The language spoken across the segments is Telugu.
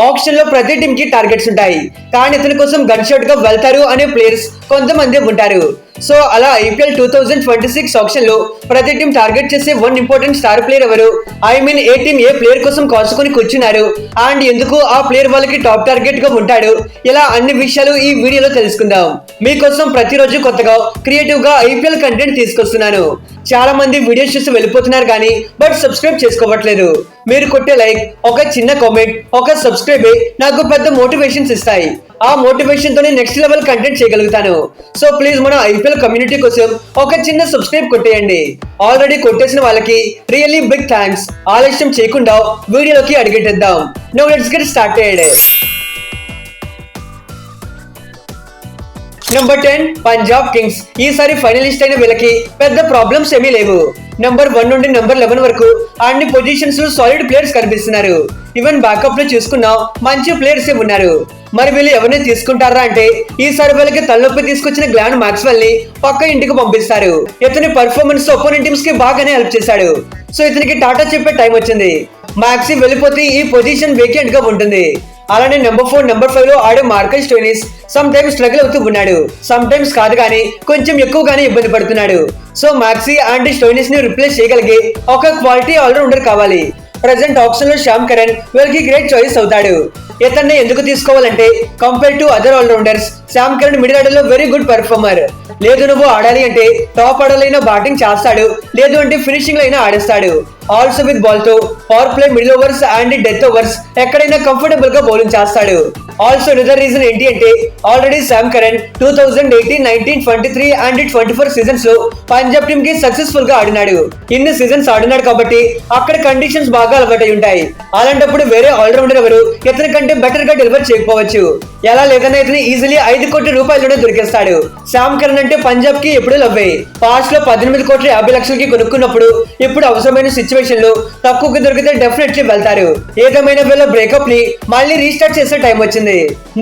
ఆప్షన్ లో ప్రతి టీమ్ కి టార్గెట్స్ ఉంటాయి, కానీ ఇతని కోసం గన్ షాట్ గా వెళ్తారు అనే ప్లేయర్స్ కొంతమంది ఉంటారు. సో అలా ఐపీఎల్ 2026 ఆప్షన్ లో ప్రతి టీం టార్గెట్ చేసే వన్ ఇంపార్టెంట్ స్టార్ ప్లేయర్ ఎవరు, I mean A team A player కోసం కాసుకొని కూర్చున్నారు అండ్ ఎందుకు ఆ ప్లేయర్ వాళ్ళకి టాప్ టార్గెట్ గా ఉంటాడు, ఇలా అన్ని విషయాలు ఈ వీడియోలో తెలుసుకుందాం. మీకోసం ప్రతిరోజు కొత్తగా క్రియేటివ్ గా ఐపీఎల్ కంటెంట్ తీసుకొస్తున్నాను. చాలా మంది వీడియోస్ చూసి వెళ్ళిపోతున్నారు కానీ బట్ సబ్స్క్రైబ్ చేసుకోవట్లేదు. మీరు కొట్టే లైక్, ఒక చిన్న కామెంట్, ఒక సబ్స్క్రైబ్ నాకు పెద్ద మోటివేషన్స్ ఇస్తాయి. ఆ మోటివేషన్ తోనే నెక్స్ట్ లెవెల్ కంటెంట్ చేయగలుగుతాను. సో ప్లీజ్ మన ఐపీఎల్ కమ్యూనిటీ కోసం ఒక చిన్న సబ్స్క్రైబ్ కొట్టేయండి. ఆల్రెడీ కొట్టేసిన వాళ్ళకి రియల్లీ బిగ్ థ్యాంక్స్. ఆలస్యం చేయకుండా వీడియోలోకి అడిగేద్దాం. Now let's get started. Number 10 Punjab Kings. ఈసారి ఫైనలిస్ట్ అయిన వీళ్ళకి పెద్ద ప్రాబ్లమ్స్ ఏమీ లేవు. నంబర్ 1 నుండి నంబర్ 11 వరకు అన్ని పొజిషన్స్ లో సాలిడ్ ప్లేయర్స్ కనిపిస్తున్నారు. ఈవెన్ బ్యాకప్ లో చూసుకున్నా మంచి ప్లేయర్స్ ఉన్నారు. మరి వీళ్ళు ఎవరిని తీసుకుంటారా అంటే ఈసారి వీళ్ళకి తలనొప్పి తీసుకొచ్చిన గ్లాన్ మాక్స్వెల్ ని పక్క ఇంటికి పంపిస్తారు. ఇతని పర్ఫార్మెన్స్ ఒపోనెంట్ టీమ్స్ కి బాగానే హెల్ప్ చేశాడు. సో ఇతనికి టాటా చెప్పే టైం వచ్చింది. మాక్సీ వెళ్ళిపోతే ఈ పొజిషన్ వేకెంట్ గా ఉంటుంది. అలానే నంబర్ 4 నంబర్ 5 లో ఆడే Marcus Stoinis some times struggle అవుతూ ఉన్నాడు, సమ్ టైమ్స్ కాదు కానీ కొంచెం ఎక్కువగానే ఇబ్బంది పడుతున్నాడు. సో మాక్సీ అండ్ స్టోయినిస్ ని రిప్లేస్ చేయగలిగే ఒక క్వాలిటీ ఆల్రౌండర్ కావాలి. ప్రెసెంట్ ఆప్షన్ లో శ్యామ్ కరణ్ వీళ్ళకి గ్రేట్ చాయిస్ అవుతాడు. ఇతన్ని ఎందుకు తీసుకోవాలంటే compare to other allrounders Sam Curran middle order లో వెరీ గుడ్ పర్ఫార్మర్. లేదు నువ్వు ఆడాలి అంటే టాప్ ఆర్డర్ అయినా బ్యాటింగ్ చేస్తాడు, లేదు అంటే ఫినిషింగ్ లో అయినా ఆడేస్తాడు. ఆల్సో విత్ బాల్ తో power play, middle overs and death overs ఎక్కడైనా కంఫర్టబుల్ గా బౌలింగ్ చేస్తాడు. ఆల్సో అనదర్ రీజన్ ఏంటి అంటే already Sam Curran 2018, 19, 23 and 24 seasons లో పంజాబ్ టీమ్ కి సక్సెస్ఫుల్ గా ఆడినాడు. ఇన్ని సీజన్స్ ఆడినాడు కాబట్టి అక్కడ కండిషన్స్ బాగా అలవాటై ఉంటాయి. అలాంటప్పుడు వేరే ఆల్రౌండర్ ఎవరు ఇతని కంటే బెటర్ గా డెలివర్ చేయకపోవచ్చు. ఎలా లేదన్నా ఇతని ఈజీలీ 5 కోట్ల రూపాయలలోనే దొరికేస్తాడు. శ్యామ్ కరణ్ అంటే పంజాబ్ కి ఎప్పుడు లవ్వే. పాస్ట్ లో 18 కోట్ల 50 లక్షలకి కొనుక్కున్నప్పుడు ఇప్పుడు అవసరమైన సిచ్యువేషన్ లో తక్కువకి దొరికితే డెఫినెట్లీ వెళ్తారు. ఏదేమైనా వీళ్ళ బ్రేకప్ ని మళ్ళీ రీస్టార్ట్ చేసే టైం వచ్చింది.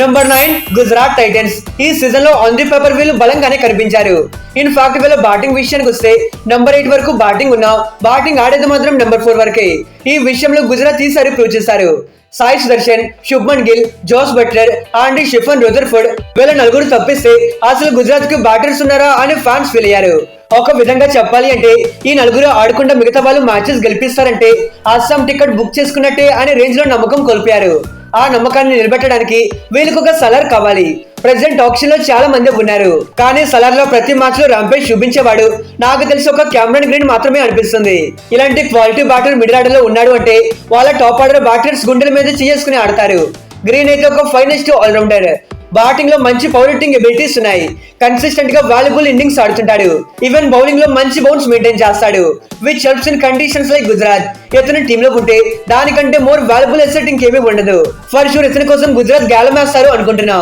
Number 9 Gujarat Titans. ఈ సీజన్ లో ఆన్ ది పేపర్ వీళ్ళు బలంగానే కనిపించారు. ఇన్ ఫ్యాక్ట్ వీళ్ళ బ్యాటింగ్ విషయానికి వస్తే నంబర్ 8 వరకు బ్యాటింగ్ ఉన్నా బ్యాటింగ్ ఆడేది మాత్రం నంబర్ 4 వరకే. ఈ విషయంలో గుజరాత్ ఈసారి ప్రూవ్ చేశారు. Sai Sudharsan, Shubman Gill, Jos Buttler and Sherfane Rutherford వీళ్ళ నలుగురు తప్పిస్తే అసలు గుజరాత్ కి బ్యాటర్స్ ఉన్నారా అని ఫ్యాన్స్ ఫీల్ అయ్యారు. ఒక విధంగా చెప్పాలి అంటే ఈ నలుగురు ఆడకుండా మిగతా వాళ్ళు మ్యాచెస్ గెలిపిస్తారంటే అస్సాం టికెట్ బుక్ చేసుకున్నట్టే అనే రేంజ్ లో నమ్మకం కోల్పోయారు. ఆ నమ్మకాన్ని నిలబెట్టడానికి వీళ్ళకి ఒక సలార్ కావాలి. ప్రెసెంట్ ఆప్షన్ లో చాలా మంది ఉన్నారు, కానీ సలార్ లో ప్రతి మ్యాచ్ లో ర్యాంపేజ్ చూపించేవాడు నాకు తెలిసి ఒక కెమెరాన్ గ్రీన్ మాత్రమే అనిపిస్తుంది. ఇలాంటి క్వాలిటీ బ్యాటర్ మిడిల్ ఆర్డర్ లో ఉన్నాడు అంటే వాళ్ళ టాప్ ఆర్డర్ బ్యాటర్స్ గుండెల మీద చేసుకుని ఆడతారు. గ్రీన్ అయితే ఒక ఫైనెస్ట్ ఆల్రౌండర్. బ్యాటింగ్ లో మంచి పవర్ హిట్టింగ్ ఎబిలిటీస్ ఉన్నాయి. కన్సిస్టెంట్ గా వాల్యుబుల్ ఇన్నింగ్స్ ఆడుతుంటాడు. ఈవెన్ బౌలింగ్ లో మంచి బౌన్స్ మెయింటైన్ చేస్తాడు, which helps in conditions like Gujarat. ఇతను టీమ్ లో ఉంటే దానికంటే మోర్ వాల్యుబుల్ అసెట్ ఇంకేమీ ఉండదు. ఫర్ షూర్ ఇతని కోసం గుజరాత్ గెలమేస్తారు అనుకుంటున్నా.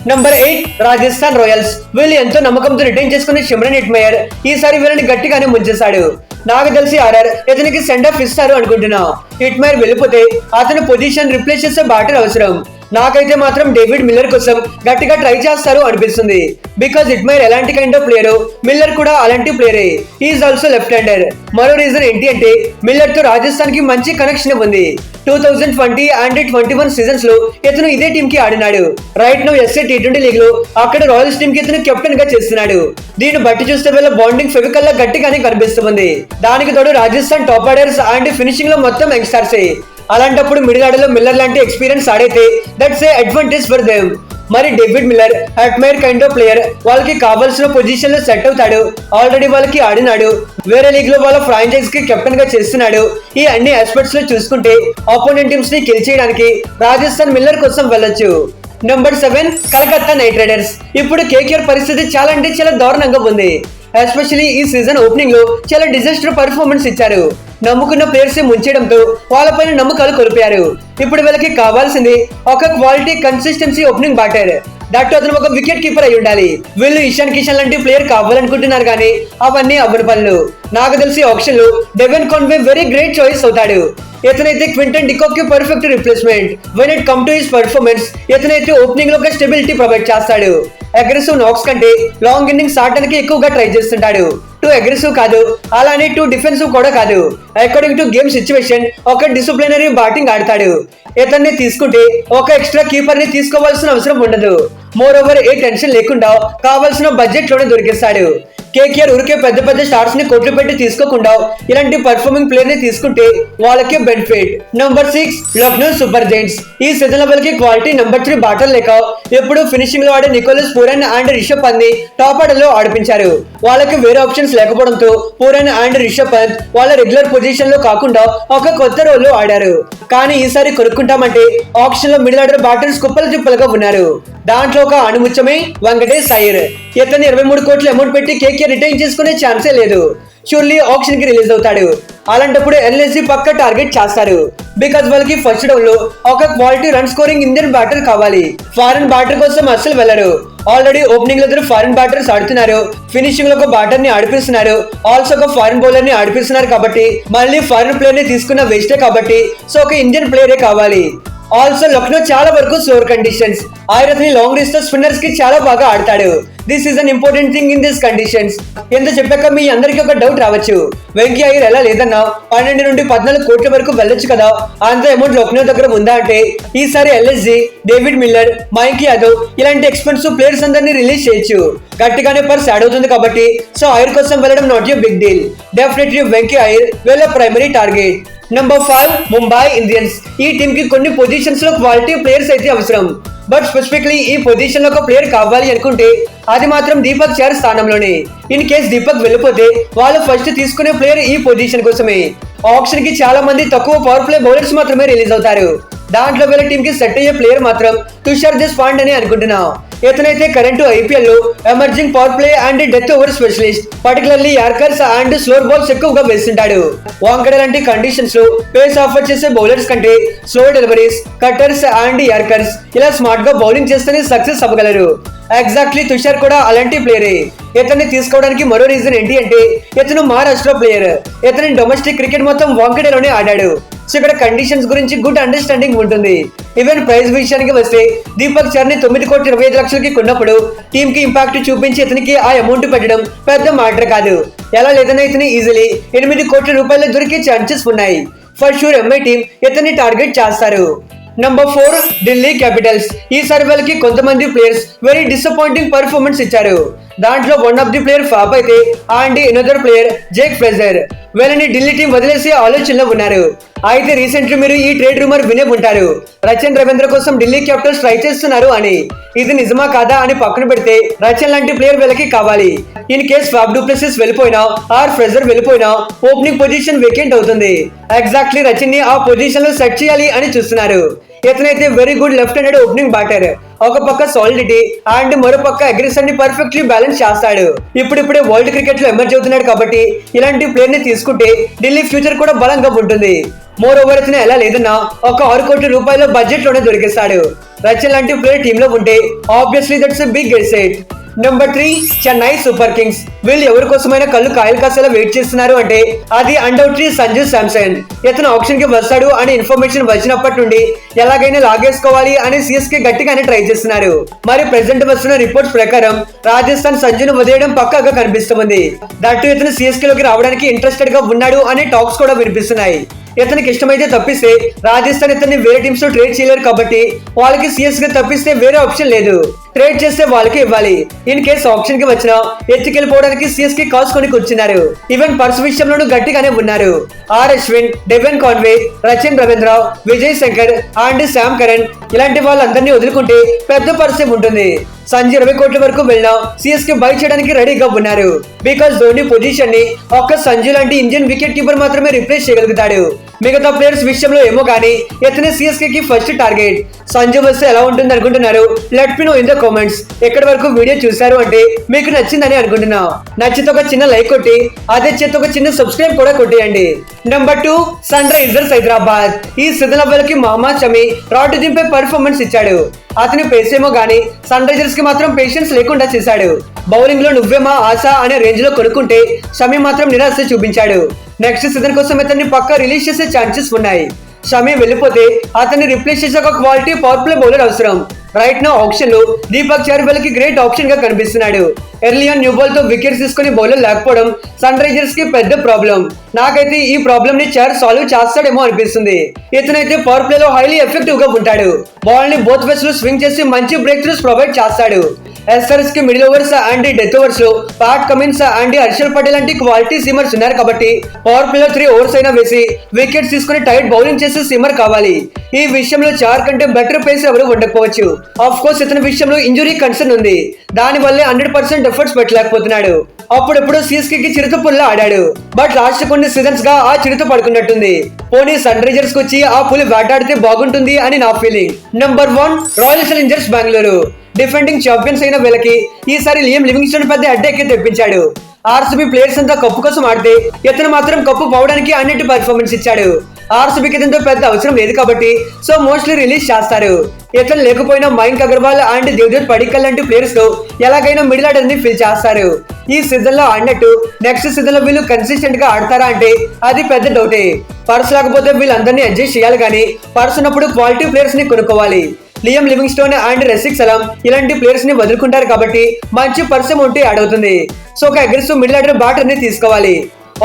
Number 8 Rajasthan Royals. వీళ్ళు ఎంతో నమ్మకంతో రిటైన్ చేసుకునే సిమ్రన్ హెట్మేయర్ ఈసారి వీళ్ళని గట్టిగానే ముంచేశాడు. నాకు తెలిసి ఆర్ఆర్ ఇతనికి సెండ్ ఆఫ్ ఇస్తారు అనుకుంటున్నా. హిట్మేయర్ వెళ్ళిపోతే అతని పొజిషన్ రిప్లేస్ చేసే బ్యాటర్ అవసరం. నాకైతే మాత్రం డేవిడ్ మిల్లర్ కోసం గట్టిగా ట్రై చేస్తారు అనిపిస్తుంది. బికాజ్ హిట్మేయర్ ఎలాంటి కైండ్ ఆఫ్ ప్లేయర్, మిల్లర్ కూడా అలాంటి ప్లేయరే. Is also left hander. మరో రీజన్ ఏంటి అంటే మిల్లర్ తో రాజస్థాన్ కి మంచి కనెక్షన్ ఉంది. 2020 అండ్ 21 సీజన్స్ లో ఇతను ఇదే టీమ్ కి ఆడినాడు. Right now SA T20 league లో అక్కడ రాయల్స్ టీమ్ కి ఇతను కెప్టెన్ గా చేస్తున్నాడు. దీన్ని బట్టి చూస్తే వీళ్ళ బాండింగ్ ఫెవికల్ లా గట్టిగానే కనిపిస్తుంది. దానికి తోడు Rajasthan top orders and finishing లో మొత్తం యంగ్స్టర్సే. అలాంటప్పుడు మిడిల్ ఆర్డర్ లో మిల్లర్ లాంటి ఎక్స్పీరియన్స్ ఆడైతే that's a advantage for them. మరి David Miller Hetmyer kind of player, వాళ్ళకి కావాల్సిన పొజిషన్ లో సెట్ అవుతాడు. ఆల్రెడీ వాళ్ళకి ఆడినాడు, వేరే లీగ్ లో వాళ్ళ ఫ్రాంచైజ్ కి కెప్టెన్ గా చేస్తున్నాడు. ఈ అన్ని ఆస్పెక్ట్స్ లో చూసుకుంటే ఆపోనెంట్ టీమ్స్ ని కిల్ చేయడానికి రాజస్థాన్ మిల్లర్ కోసం వెళ్ళొచ్చు. Number 7 Calcutta night riders. ఇప్పుడు కేకేఆర్ పరిస్థితి చాలా అంటే చాలా దారుణంగా ఉంది. ఎస్పెషల్లీ ఈ సీజన్ ఓపెనింగ్ లో చాలా డిజాస్టర్ పర్ఫార్మెన్స్ ఇచ్చారు. నమ్ముకున్న ప్లేయర్స్ ముంచేయడంతో వాళ్ళపైన నమ్మకాలు కోల్పోయారు. ఇప్పుడు వీళ్ళకి కావాల్సింది ఒక quality consistency opening batter. That అతను ఒక వికెట్ కీపర్ అయి ఉండాలి. వీళ్ళు ఇషాన్ కిషన్ లాంటి ప్లేయర్ కావాలనుకుంటున్నారు కానీ అవన్నీ అవ్వని పనులు. నాకు తెలిసి ఆప్షన్ లో Devon Conway very great choice అవుతాడు. ఇతనైతే క్వింటన్ డికాక్ కి perfect replacement. When it come to his performance ఇతనైతే ఓపెనింగ్ లో ఒక స్టెబిలిటీ ప్రొవైడ్ చేస్తాడు. అగ్రెసివ్ నాక్స్ కంటే లాంగ్ ఇన్నింగ్స్ ఆడటానికి ఎక్కువగా ట్రై చేస్తుంటాడు. టూ అగ్రెసివ్ కాదు, అలానే టూ డిఫెన్సివ్ కూడా కాదు. అకార్డింగ్ టు గేమ్ సిచ్యువేషన్ ఒక డిసిప్లినరీ బ్యాటింగ్ ఆడతాడు. ఇతన్ని తీసుకుంటే ఒక ఎక్స్ట్రా కీపర్ ని తీసుకోవాల్సిన అవసరం ఉండదు. మోర్ ఓవర్ ఏ టెన్షన్ లేకుండా కావాల్సిన బడ్జెట్ లోనే దొరికిస్తాడు. కేకేఆర్ ఊరికే పెద్ద పెద్ద స్టార్స్ ని కోట్లు పెట్టి తీసుకోకుండా ఇలాంటి పర్ఫార్మింగ్ ప్లేయర్ ని తీసుకుంటే వాళ్ళకి benefit. Number 6 Lucknow Super Giants. ఈ సీజన్ లెవెల్ కి క్వాలిటీ నంబర్ 3 బ్యాటర్ లేక ఎప్పుడు ఫినిషింగ్ లో ఆడే Nicholas Pooran and Rishabh Pant ని టాప్ ఆర్డర్ లో ఆడిపించారు. వాళ్ళకి వేరే ఆప్షన్స్ లేకపోవడంతో పూరన్ అండ్ రిషబ్ పంత్ వాళ్ళ రెగ్యులర్ పొజిషన్ లో కాకుండా ఒక కొత్త రోల్ లో ఆడారు. కానీ ఈసారి కొనుక్కుంటామంటే ఆప్షన్ లో మిడిల్ ఆర్డర్ బ్యాటర్స్ కుప్పలు తిప్పలుగా ఉన్నారు. దాంట్లో ఒక అణుముచ్చమే వెంకటేష్ అయ్యర్. ఇతన్ని 23 కోట్ల అమౌంట్ పెట్టి కేకేఆర్ రిటైన్ చేసుకునే ఛాన్సే లేదు. షూర్లీ ఆప్షన్ కి రిలీజ్ అవుతాడు. అలాంటప్పుడు ఎల్ఎస్జీ పక్క టార్గెట్ చేస్తారు. బికాజ్ వాళ్ళకి ఫస్ట్ డౌన్ లో ఒక quality run scoring Indian batter కావాలి. ఫారెన్ బ్యాటర్ కోసం అస్సలు వెళ్లరు. ఆల్రెడీ ఓపెనింగ్ లో ఇద్దరు ఫారెన్ బ్యాటర్స్ ఆడుతున్నారు. ఫినిషింగ్ లో ఒక బ్యాటర్ ని ఆడిపిస్తున్నారు. ఆల్సో ఒక ఫారెన్ బౌలర్ ని ఆడిపిస్తున్నారు. కాబట్టి మళ్ళీ ఫారెన్ ప్లేయర్ ని తీసుకున్న వేస్టే కాబట్టి సో ఒక ఇండియన్ ప్లేయరే కావాలి. ఆల్సో లక్నో చాలా వరకు స్లోర్ కండిషన్స్. ఆయరత్ని లాంగ్ రేస్ తో స్పిన్నర్స్ కి చాలా బాగా ఆడతాడు. This is an important thing in this conditions. ఎంత చెప్పాక మీ అందరికీ ఒక డౌట్ రావచ్చు, వెంకీ అయ్యర్ ఎలా లేదన్నా 12 నుండి 14 కోట్ల వరకు వెళ్ళొచ్చు కదా, అంత అమౌంట్ లక్నో దగ్గర ఉందా అంటే ఈసారి LSG, David Miller, Mayank Yadav ఇలాంటి ఎక్స్పెన్సివ్ ప్లేయర్స్ అందరినీ రిలీజ్ చేయొచ్చు. గట్టిగానే పర్స్ యాడ్ అవుతుంది కాబట్టి సో అయ్యర్ కోసం వెళ్ళడం not a big deal. Definitely Venky Iyer వీళ్ళ primary target. Number 5 Mumbai Indians. ఈ టీమ్ కి కొన్ని పొజిషన్స్ లో క్వాలిటీ ప్లేయర్స్ అయితే అవసరం. బట్ స్పెసిఫిక్లీ ఈ పొజిషన్ లో ఒక ప్లేయర్ కావాలి అనుకుంటే అది మాత్రం దీపక్ చహర్ స్థానంలోనే. ఇన్ కేస్ దీపక్ వెళ్ళిపోతే వాళ్ళు ఫస్ట్ తీసుకునే ప్లేయర్ ఈ పొజిషన్ కోసమే. ఆప్షన్ కి చాలా మంది తక్కువ పవర్ ప్లే బౌలర్స్ మాత్రమే రిలీజ్ అవుతారు. దాంట్లో వీళ్ళ టీమ్ కి సెట్ అయ్యే ప్లేయర్ మాత్రం తుషార్ దేశ్పాండే అని అనుకుంటున్నా. ఇతనైతే కరెంట్ ఐపీఎల్ లో emerging power play and death over specialist. Particularly yorkers and slower balls ఎక్కువగా వేస్తుంటాడు. వాంకడే లాంటి కండిషన్స్ లో పేస్ ఆఫర్ చేసే బౌలర్స్ కంటే slow deliveries, cutters and yorkers ఇలా స్మార్ట్ గా బౌలింగ్ చేస్తేనే సక్సెస్ అవ్వగలరు. ఎగ్జాక్ట్లీ తుషార్ కూడా అలాంటి ప్లేయరే. ఇతన్ని తీసుకోవడానికి మరో రీజన్ ఏంటి అంటే ఇతను మహారాష్ట్ర ప్లేయర్. ఇతని డొమెస్టిక్ క్రికెట్ మొత్తం వాంకడేలోనే ఆడాడు. సో ఇక్కడ కండిషన్స్ గురించి గుడ్ అండర్స్టాండింగ్ ఉంటుంది. ఈవెన్ ప్రైస్ విషయానికి వస్తే దీపక్ చహర్ ని 9,25,00,000కి కొన్నప్పుడు టీమ్ కి ఇంపాక్ట్ చూపించి ఇతనికి ఆ అమౌంట్ పెట్టడం పెద్ద మ్యాటర్ కాదు. ఎలా లేదన్నా ఇతని ఈజీలీ 8 కోట్ల రూపాయలు దొరికే ఛాన్సెస్ ఉన్నాయి. ఫర్ షూర్ ఎంఐ టీమ్ ఇతన్ని టార్గెట్ చేస్తారు. Number 4 Delhi Capitals. ఈ సర్వేల్ కి కొంతమంది ప్లేయర్స్ వెరీ డిసప్పాయింటింగ్ పర్ఫార్మెన్స్ ఇచ్చారు. దాంట్లో one of the player flop అయితే and another player Jake Fraser. వీళ్ళని ఢిల్లీ టీం వదిలేసే ఆలోచనలో ఉన్నారు. అయితే రీసెంట్లీ మీరు ఈ ట్రేడ్ రూమర్ వినే ఉంటారు, రచన్ రవీంద్ర కోసం ఢిల్లీ క్యాపిటల్స్ ట్రై చేస్తున్నారు అని. ఇది నిజమా కాదా అని పక్కన పెడితే రచన్ లాంటి ప్లేయర్ వీళ్ళకి కావాలి. ఇన్ కేస్ ఫ్యాబ్ డూప్లెసిస్ వెళ్ళిపోయినా ఆర్ ఫ్రెజర్ వెళ్ళిపోయినా ఓపెనింగ్ పొజిషన్ వేకెంట్ అవుతుంది. ఎగ్జాక్ట్లీ రచన్ ని ఆ పొజిషన్ లో సెట్ చేయాలి అని చూస్తున్నారు. ఇతనైతే very good left handed opening batter. ఒక పక్క సాలిడిటీ అండ్ మరో పక్క అగ్రెషన్ ని పర్ఫెక్ట్లీ బ్యాలెన్స్ చేస్తాడు. ఇప్పుడిప్పుడే వరల్డ్ క్రికెట్ లో ఎమర్జ్ అవుతున్నాడు కాబట్టి ఇలాంటి ప్లేయర్ ని తీసుకుంటే ఢిల్లీ ఫ్యూచర్ కూడా బలంగా ఉంటుంది. మోర్ ఓవర్ ఇతను ఎలా లేదన్నా ఒక 6 కోట్ల రూపాయల బడ్జెట్ లోనే దొరికిస్తాడు. రచన్ లాంటి ప్లేయర్ టీమ్ లో ఉంటే obviously that's a big asset. Number 3 Chennai Super Kings. వీళ్ళు ఎవరి కోసమైనా కళ్ళు కాయలు కాసేలా వెయిట్ చేస్తున్నారు అంటే అది అన్డౌట్లీ సంజు శాంసన్. ఇతను ఆప్షన్ కి వస్తాడు అనే ఇన్ఫర్మేషన్ వచ్చినప్పటి నుండి ఎలాగైనా లాగేసుకోవాలి అని సిఎస్కే గట్టిగానే ట్రై చేస్తున్నారు. మరి ప్రెసెంట్ వస్తున్న రిపోర్ట్స్ ప్రకారం రాజస్థాన్ సంజును వదిలేయడం పక్కాగా కనిపిస్తుంది. దట్టు ఇతను సిఎస్కే లోకి రావడానికి ఇంట్రెస్టెడ్ గా ఉన్నాడు అనే టాక్స్ కూడా వినిపిస్తున్నాయి. ఇతనికి ఇష్టమైతే తప్పిస్తే రాజస్థాన్ ఇతన్ని వేరే టీమ్స్ తో ట్రేడ్ చేయలేరు కాబట్టి వాళ్ళకి సిఎస్కే తప్పిస్తే వేరే ఆప్షన్ లేదు. ట్రేడ్ చేస్తే వాళ్ళకి ఇవ్వాలి. ఇన్ కేసు ఆప్షన్ కి వచ్చినా ఎత్తుకెళ్ళిపోవడానికి సిఎస్కే కాస్ కొని కూర్చున్నారు. ఈవెన్ పర్స్ విషయంలోనూ గట్టిగానే ఉన్నారు. R Ashwin, Devon Conway, Rachin Ravindra, Vijay Shankar and Sam Curran ఇలాంటి వాళ్ళందరినీ వదులుకుంటే పెద్ద పర్స్ ఉంటుంది. సంజు 20 కోట్ల వరకు వెళ్ళినా సిఎస్కే బై చేయడానికి రెడీగా ఉన్నారు. బికాస్ ధోని పొజిషన్ ని ఒక్క సంజు లాంటి ఇండియన్ వికెట్ కీపర్ మాత్రమే రిప్లేస్ చేయగలుగుతాడు. మిగతా ప్లేయర్స్ విషయంలో ఏమో కానీ ఇతనే సిఎస్కే కి ఫస్ట్ టార్గెట్. సంజు వస్తే ఎలా ఉంటుంది అనుకుంటున్నారు? Let me know in the comments. ఎక్కడి వరకు వీడియో చూసారు అంటే మీకు నచ్చిందని అనుకుంటున్నా. నచ్చితే ఒక చిన్న లైక్ కొట్టి అదే చేత ఒక చిన్న సబ్స్క్రైబ్ కూడా కొట్టేయండి. Number 2 Sunrisers Hyderabad. ఈ సీజన్ కి మహమ్మద్ షమి రాడ్ దింపే పర్ఫార్మెన్స్ ఇచ్చాడు. అతని పేస్ ఏమో గానీ సన్ రైజర్స్ కి మాత్రం పేషెన్స్ లేకుండా చేశాడు. బౌలింగ్ లో నువ్వేమా ఆశ అనే రేంజ్ లో కొనుక్కుంటే షమి మాత్రం నిరాశ చూపించాడు. నెక్స్ట్ సీజన్ కోసం ఇతన్ని పక్కా రిలీజ్ చేసే ఛాన్సెస్ ఉన్నాయి. షమి వెళ్ళిపోతే అతన్ని రిప్లేస్ చేసే ఒక క్వాలిటీ పవర్ ప్లే బౌలర్ అవసరం. రైట్ నో ఆప్షన్ లో దీపక్ చహర్ వీళ్ళకి గ్రేట్ ఆప్షన్ గా కనిపిస్తున్నాడు. ఎర్లీ ఆన్ న్యూ బాల్ తో వికెట్స్ తీసుకుని బౌలర్ లేకపోవడం సన్ రైజర్స్ కి పెద్ద ప్రాబ్లం. నాకైతే ఈ ప్రాబ్లం ని చహర్ సాల్వ్ చేస్తాడేమో అనిపిస్తుంది. ఇతనైతే పవర్ ప్లే లో హైలీ ఎఫెక్టివ్ గా ఉంటాడు. బాల్ ని బోత్ వేస్ లో స్వింగ్ చేసి మంచి బ్రేక్ త్రూస్ ప్రొవైడ్ చేస్తాడు. ఎస్ఆర్ఎస్ కి middle overs and death overs లో Pat Cummins and Harshal Patel లాంటి క్వాలిటీ సీమర్స్ ఉన్నారు కాబట్టి పవర్ ప్లే లో 3 ఓవర్స్ అయినా వేసి వికెట్స్ తీసుకుని టైట్ బౌలింగ్ చేసే సీమర్ కావాలి. ఈ విషయంలో చహర్ కంటే బెటర్ పేస్ ఎవరు ఉండకపోవచ్చు. ఆఫ్ కోర్స్ ఇతని విషయంలో ఇంజురీ కన్సర్న్ ఉంది. దాని వల్లే 100% ఎఫర్ట్స్ పెట్టలేకపోతున్నాడు. అప్పుడెప్పుడు సీఎస్కే కి చిరుత పుల్ల ఆడాడు. బట్ లాస్ట్ కొన్ని సీజన్స్ గా ఆ చిరుత పడుకున్నట్టుంది. పోనీ సన్ రైజర్స్ కి వచ్చి ఆ పులి వేటాడితే బాగుంటుంది అని నా feeling. Number 1 royal Challengers Bengaluru. Defending champions అయిన వీళ్ళకి ఈసారి లియం లివింగ్స్టన్ పెద్ద అడ్డెక్కి తెప్పించాడు. ఆర్సీబీ ప్లేయర్స్ అంతా కప్పు కోసం ఆడితే ఇతను మాత్రం కప్పు పోవడానికి అన్నిటి పర్ఫార్మెన్స్ ఇచ్చాడు. ఆర్సీబీకి ఇతనితో పెద్ద అవసరం లేదు కాబట్టి సో మోస్ట్లీ రిలీజ్ చేస్తారు. ఇతను లేకపోయినా మయాంక్ అగర్వాల్ అండ్ దేవదత్ పడిక్కల్ లాంటి ప్లేయర్స్ తో ఎలాగైనా మిడిల్ ఆర్డర్ ని ఫిల్ చేస్తారు. ఈ సీజన్ లో ఆడినట్టు నెక్స్ట్ సీజన్ లో వీళ్ళు కన్సిస్టెంట్ గా ఆడతారా అంటే అది పెద్ద డౌటే. పర్స్ లేకపోతే వీళ్ళందరినీ అడ్జస్ట్ చేయాలి కానీ పర్స్ ఉన్నప్పుడు క్వాలిటీ ప్లేయర్స్ ని కొనుక్కోవాలి. లియం లివింగ్స్టోన్ అండ్ రసిక్ సలాం ఇలాంటి ప్లేయర్స్ ని వదులుకుంటారు కాబట్టి మంచి పర్సెం ఉంటే యాడ్ అవుతుంది. సో ఒక అగ్రెసివ్ మిడిల్ ఆర్డర్ బ్యాటర్ ని తీసుకోవాలి.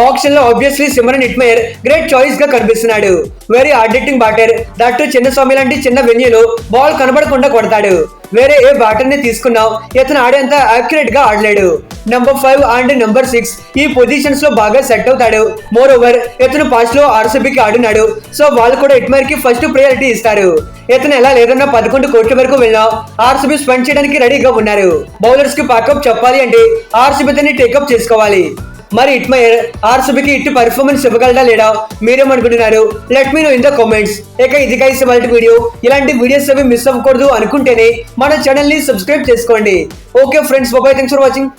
ఆప్షన్ లో obviously Simran Hetmyer great choice గా కనిపిస్తున్నాడు. Very hard hitting batter. That Chinnaswamy లాంటి చిన్న వెన్యూలో బాల్ కనబడకుండా కొడతాడు. వేరే ఏ బ్యాటర్ ని తీసుకున్నా ఇతను ఆడేంత యాక్యురేట్ గా ఆడలేడు. నెంబర్ 5 అండ్ నెంబర్ 6 ఈ పొజిషన్స్ లో బాగా సెట్ అవుతాడు. మోర్ ఓవర్ ఇతను పాస్ట్ లో ఆర్సీబీకి ఆడినాడు. సో వాళ్ళు కూడా హిట్మేయర్ కి ఫస్ట్ ప్రయారిటీ ఇస్తారు. ఇతను ఎలా లేదన్నా 11 కోట్ల వరకు వెళ్ళినా ఆర్సీబీ స్పెండ్ చేయడానికి రెడీగా ఉన్నారు. బౌలర్స్ కి ప్యాకప్ చెప్పాలి అంటే ఆర్సీబీ టేకప్ చేసుకోవాలి. మరి హిట్మేయర్ ఆర్సీబీకి ఇట్టి పర్ఫార్మెన్స్ ఇవ్వగలడా లేదా మీరేమనుకుంటున్నారు? Let me know in the comments. ఇది గైస్ ఇవాల్టి వీడియో. ఇలాంటి వీడియోస్ అవి మిస్ అవ్వకూడదు అనుకుంటేనే మన ఛానల్ ని సబ్స్క్రైబ్ చేసుకోండి. Okay friends, bye, thanks for watching.